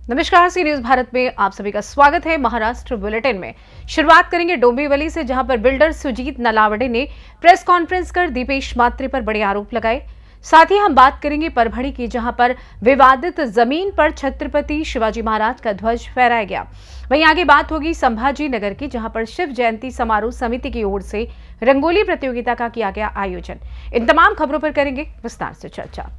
नमस्कार, C news Bharat में आप सभी का स्वागत है। महाराष्ट्र बुलेटिन में शुरुआत करेंगे डोंबिवली से, जहां पर बिल्डर सुजीत नलावड़े ने प्रेस कॉन्फ्रेंस कर दीपेश मात्रे पर बड़े आरोप लगाए। साथ ही हम बात करेंगे परभणी की, जहां पर विवादित जमीन पर छत्रपति शिवाजी महाराज का ध्वज फहराया गया। वहीं आगे बात होगी संभाजी नगर की, जहां पर शिव जयंती समारोह समिति की ओर से रंगोली प्रतियोगिता का किया गया आयोजन। इन तमाम खबरों पर करेंगे विस्तार से चर्चा।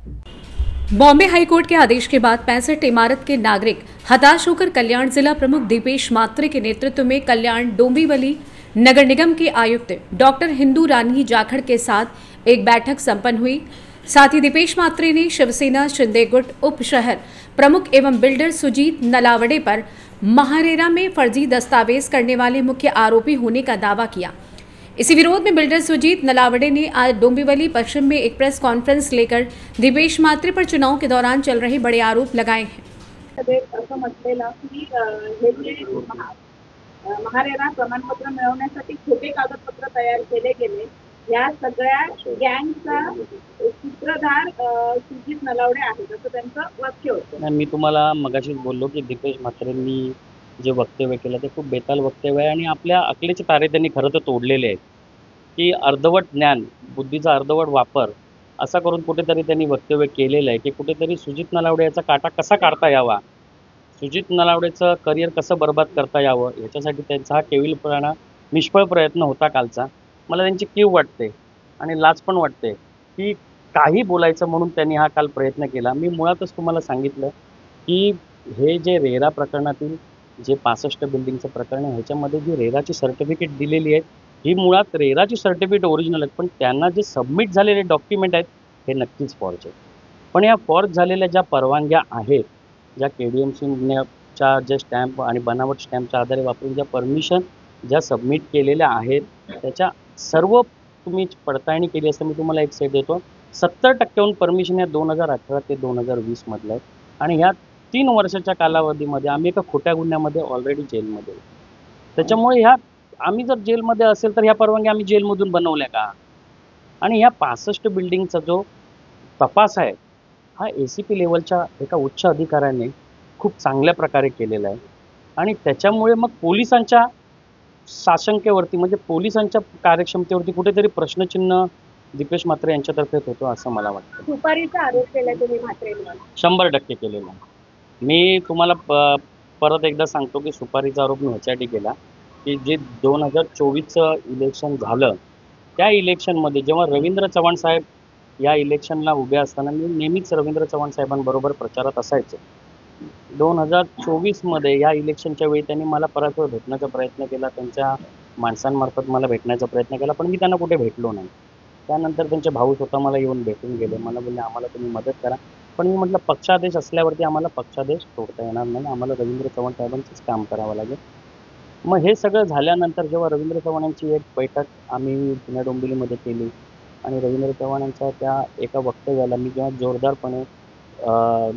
बॉम्बे हाईकोर्ट के आदेश के बाद 65 इमारत के नागरिक हताश होकर कल्याण जिला प्रमुख दीपेश मात्रे के नेतृत्व में कल्याण डोंबिवली नगर निगम के आयुक्त डॉक्टर हिंदू रानी जाखड़ के साथ एक बैठक संपन्न हुई। साथ ही दीपेश मात्रे ने शिवसेना शिंदे गुट उप शहर प्रमुख एवं बिल्डर सुजीत नलावड़े पर महारेरा में फर्जी दस्तावेज करने वाले मुख्य आरोपी होने का दावा किया। इसी विरोध में बिल्डर सुजीत नलावड़े ने आज डोंबिवली पश्चिम में एक प्रेस कॉन्फ्रेंस लेकर दीपेश मात्रे पर चुनाव के दौरान चल रहे बड़े आरोप लगाए हैं। महारेरा प्रमाणपत्र मिळवण्यासाठी खोटे कागदपत्र तयार केले गेले, या सगळ्या गँगचा सूत्रधार सुजीत नलावडे आहेत असं त्यांचं वाक्य होतं। मी तुम्हाला मगाशीच बोललो की दीपेश मात्रेंनी जे वक्तव्य केलं ते खूप बेताल वक्तव्य आहे आणि आपल्या अकलेचे तारे त्यांनी खरं तर तोडलेले आहेत की अर्धवट ज्ञान, बुद्धीचा अर्धवट वापर असा करून कुठेतरी त्यांनी वक्तव्य केलेलं आहे की कुठेतरी सुजीत नलावडे याचा काटा कसा काढता यावा, सुजीत नलावडेचं करिअर कसं बर्बाद करता यावं, याच्यासाठी त्यांचा हा केविलपणा निष्फळ प्रयत्न होता कालचा। मला त्यांची कीव वाटते आणि लाज पण वाटते की काही बोलायचं म्हणून त्यांनी हा काल प्रयत्न केला। मी मुळातच तुम्हाला सांगितलं की हे जे रेरा प्रकरणातील जे 65 बिल्डिंगचं प्रकरण आहे, ह्याच्यामध्ये जी रेराची सर्टिफिकेट दिलेली आहे ही मुळात रेराची सर्टिफिकेट ओरिजिनल आहे, पण त्यांना जे सबमिट झालेले डॉक्युमेंट आहेत हे नक्कीच फॉर्ज आहेत। पण या फॉर्ज झालेल्या ज्या परवानग्या आहेत, ज्या KDMCच्या जे स्टॅम्प आणि बनावट स्टॅम्पच्या आधारे वापरून ज्या परमिशन ज्या सबमिट केलेल्या आहेत, त्याच्या सर्व तुम्ही पडताळणी केली असं मी तुम्हाला एक सेट देतो। 70% परमिशन या 2018 ते 2020 मधल्या आहेत आणि ह्या 3 वर्षाच्या कालावधीमध्ये आम्ही एका खोट्या गुन्ह्यामध्ये ऑलरेडी जेलमध्ये। त्याच्यामुळे ह्या आम्ही जर जेलमध्ये असेल तर ह्या परवानग्या आम्ही जेलमधून बनवल्या का? आणि ह्या 65 बिल्डिंगचा जो तपास आहे हा ACP लेवलच्या एका उच्च अधिकाऱ्याने खूप चांगल्या प्रकारे केलेला आहे आणि त्याच्यामुळे मग पोलिसांच्या साशंकेवरती म्हणजे पोलिसांच्या कार्यक्षमतेवरती कुठेतरी प्रश्नचिन्ह दीपेश मात्रे यांच्यातर्फे होतो असं मला वाटतं। सुपारीचा आरोप केला तुम्ही मात्रेंवर? 100% केलेला। मी तुम्हाला परत एकदा सांगतो की सुपारीचा आरोप मी ह्याच्यासाठी केला की जे 2024चं इलेक्शन झालं त्या इलेक्शनमध्ये जेव्हा रवींद्र चव्हाण साहेब या इलेक्शनला उभे असताना मी नेहमीच रवींद्र चव्हाण साहेबांबरोबर प्रचारात असायचो। 2024मध्ये या इलेक्शनच्या वेळी त्यांनी मला परत भेटण्याचा प्रयत्न केला, त्यांच्या माणसांमार्फत मला भेटण्याचा प्रयत्न केला, पण मी त्यांना कुठे भेटलो नाही। त्यानंतर त्यांचे भाऊ स्वतः मला येऊन भेटून गेले, मला बोलले आम्हाला तुम्ही मदत करा, पण मी म्हटलं पक्षादेश असल्यावरती आम्हाला पक्षादेश तोडता येणार नाही, आम्हाला रवींद्र चव्हाण साहेबांचंच काम करावं लागेल। मग हे सगळं झाल्यानंतर जेव्हा रवींद्र चव्हाणांची एक बैठक आम्ही पुण्या डोंबिवलीमध्ये केली आणि रवींद्र चव्हाणांच्या त्या एका वक्तव्याला मी जेव्हा जोरदारपणे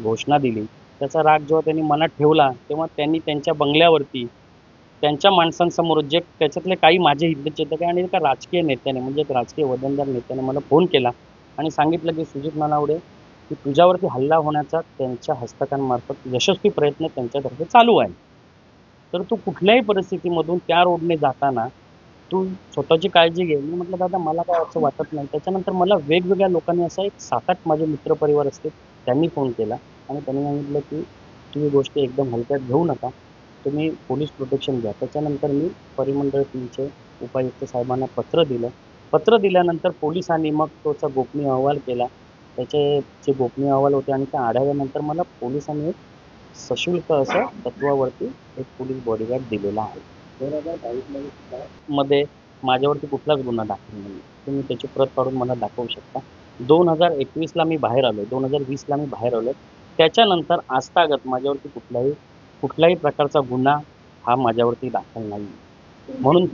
घोषणा दिली, त्याचा राग जेव्हा त्यांनी मनात ठेवला तेव्हा त्यांनी त्यांच्या बंगल्यावरती त्यांच्या माणसांसमोर जे त्याच्यातले काही माझे हितचिंतक आणि एका राजकीय नेत्याने म्हणजे एक राजकीय वजनदार नेत्याने मला फोन केला आणि सांगितलं की सुजीत नलावडे की तुझ्यावरती हल्ला होण्याचा त्यांच्या हस्तकांमार्फत यशस्वी प्रयत्न त्यांच्यातर्फे चालू आहे, तर तू कुठल्याही परिस्थितीमधून त्या रोडने जाताना तू स्वतःची काळजी घे। मी म्हटलं दादा मला काय असं वाटत नाही। त्याच्यानंतर मला वेगवेगळ्या लोकांनी असं एक 7-8 माझे मित्रपरिवार असते त्यांनी फोन केला आणि त्यांनी सांगितलं की तुम्ही गोष्टी एकदम हलक्यात घेऊ नका, तुम्ही पोलीस प्रोटेक्शन घ्या। त्याच्यानंतर मी परिमंडळ 3चे उपायुक्त साहेबांना पत्र दिलं। पत्र दिल्यानंतर पोलिसांनी मग त्याचा गोपनीय अहवाल केला, त्याचे जे गोपनीय अहवाल होते आणि त्या आढाव्यानंतर मला पोलिसांनी एक सशुल्क असं तत्वावरती एक पोलीस बॉडीगार्ड दिलेला आहे। 2022 मध्ये माझ्यावरती कुठलाच गुन्हा दाखल नाही, तुम्ही त्याची प्रत काढून मला दाखवू शकता। 2021ला मी बाहेर आलो, 2020ला मी बाहेर आलो, त्याच्यानंतर आजतागत माझ्यावरती कुठल्याही प्रकारचा गुन्हा हा माझ्यावरती दाखल नाही। म्हणून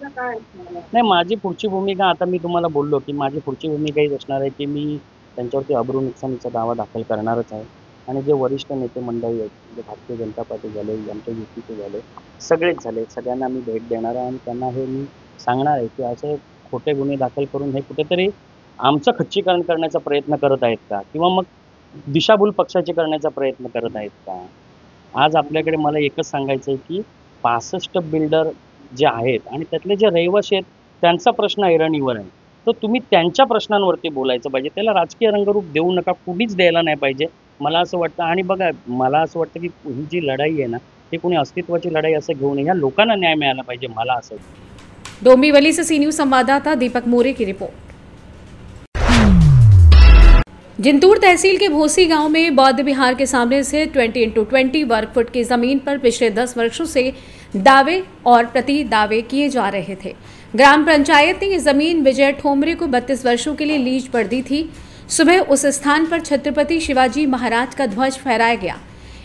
नाही, माझी पुढची भूमिका आता मी तुम्हाला बोललो की माझी पुढची भूमिका हीच असणार आहे की मी त्यांच्यावरती अब्रू नुकसानीचा दावा दाखल करणारच आहे आणि जे वरिष्ठ नेते मंडळी आहेत, जे भारतीय जनता पार्टी झाले, आमच्या युतीचे झाले, सगळेच झाले, सगळ्यांना मी भेट देणार आहे आणि त्यांना हे मी सांगणार आहे की असे खोटे गुन्हे दाखल करून हे कुठेतरी आमचं खच्चीकरण करण्याचा प्रयत्न करत आहेत का किंवा मग दिशाभूल पक्षाची करण्याचा प्रयत्न करत आहेत का? आज आपल्याकडे मला एकच सांगायचं आहे की 65 बिल्डर जे आहेत आणि त्यातले जे रहिवासी आहेत त्यांचा प्रश्न ऐरणीवर आहे. तर तुम्ही त्यांच्या प्रश्नांवरती बोलायचं पाहिजे. त्याला राजकीय रंगरूप देऊ नका, कुणीच द्यायला नाही पाहिजे. मला असं वाटतं आणि बघा मला असं वाटतं की ही जी लढाई आहे ना, ही कोणी अस्तित्वाची लढाई असं घेऊ नये. ह्या लोकांना न्याय मिळाला पाहिजे, मला असं वाटतं. डोंबिवली से सी न्यूज संवाददाता दीपक मोरे की रिपोर्ट। जिंतूर तहसील के भोसी गांव में बौद्ध विहार के सामने से 20x20 वर्ग फुट की जमीन पर पिछले 10 वर्षों से दावे और प्रति दावे किए जा रहे थे। ग्राम पंचायत ने ये जमीन विजय ठोमरे को 32 वर्षों के लिए लीज पर दी थी। सुबह उस स्थान पर छत्रपति शिवाजी महाराज का ध्वज फहराया गया,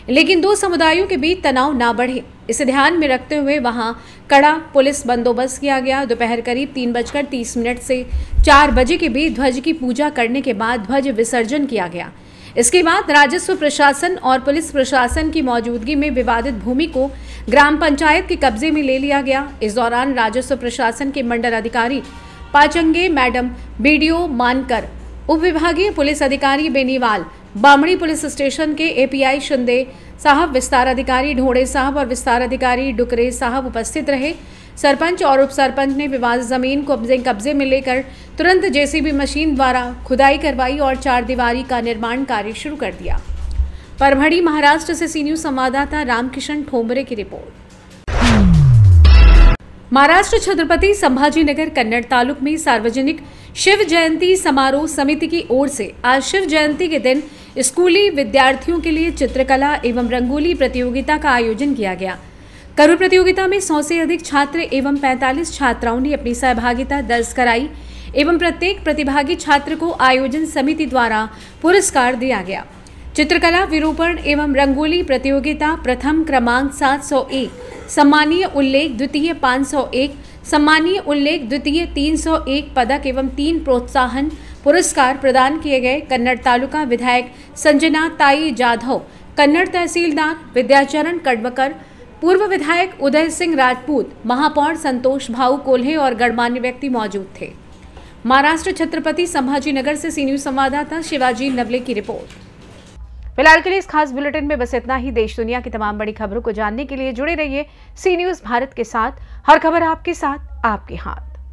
लेकिन दो समुदायों के बीच तनाव ना बढ़े, इसे ध्यान में रखते हुए वहां कड़ा पुलिस बंदोबस्त किया गया। दोपहर करीब 3:30 से 4 बजे के बीच ध्वज की पूजा करने के बाद ध्वज विसर्जन किया गया। इसके बाद राजस्व प्रशासन और पुलिस प्रशासन की मौजूदगी में विवादित भूमि को ग्राम पंचायत के कब्जे में ले लिया गया। इस दौरान राजस्व प्रशासन के मंडल अधिकारी पाचंगे मैडम, बीडीओ मानकर, उप विभागीय पुलिस अधिकारी बेनीवाल, बामड़ी पुलिस स्टेशन के एपीआई शिंदे साहब, विस्तार अधिकारी ढोड़े साहब और विस्तार अधिकारी डुकरे साहब उपस्थित रहे। सरपंच और उप सरपंच ने विवादित जमीन को अपने कब्जे में लेकर तुरंत जेसीबी मशीन द्वारा खुदाई करवाई और 4 दीवारी का निर्माण कार्य शुरू कर दिया। परभणी महाराष्ट्र से सी न्यूज संवाददाता रामकिशन ठोंबरे की रिपोर्ट। महाराष्ट्र छत्रपति संभाजीनगर कन्नड़ तालुक में सार्वजनिक शिव जयंती समारोह समिति की ओर से आज शिव जयंती के दिन स्कूली विद्यार्थियों के लिए चित्रकला एवं रंगोली प्रतियोगिता का आयोजन किया गया। करुण प्रतियोगिता में 100 से अधिक छात्र एवं 45 छात्राओं ने अपनी सहभागिता दर्ज कराई एवं प्रत्येक प्रतिभागी छात्र को आयोजन समिति द्वारा पुरस्कार दिया गया। चित्रकला विरूपण एवं रंगोली प्रतियोगिता प्रथम क्रमांक 701, सम्मानीय उल्लेख द्वितीय 501, सम्मानीय उल्लेख द्वितीय 301 पदक एवं 3 प्रोत्साहन पुरस्कार प्रदान किए गए। कन्नड़ तालुका विधायक संजना ताई जाधव, कन्नड़ तहसीलदार विद्याचरण कडवकर, पूर्व विधायक उदय सिंह राजपूत, महापौर संतोष भाऊ कोल्हे और गणमान्य व्यक्ति मौजूद थे। महाराष्ट्र छत्रपति संभाजीनगर से सी न्यूज संवाददाता शिवाजी नवले की रिपोर्ट। फिलहाल के लिए इस खास बुलेटिन में बस इतना ही। देश दुनिया की तमाम बड़ी खबरों को जानने के लिए जुड़े रहिए सी न्यूज भारत के साथ। हर खबर आपके साथ, आपके हाथ।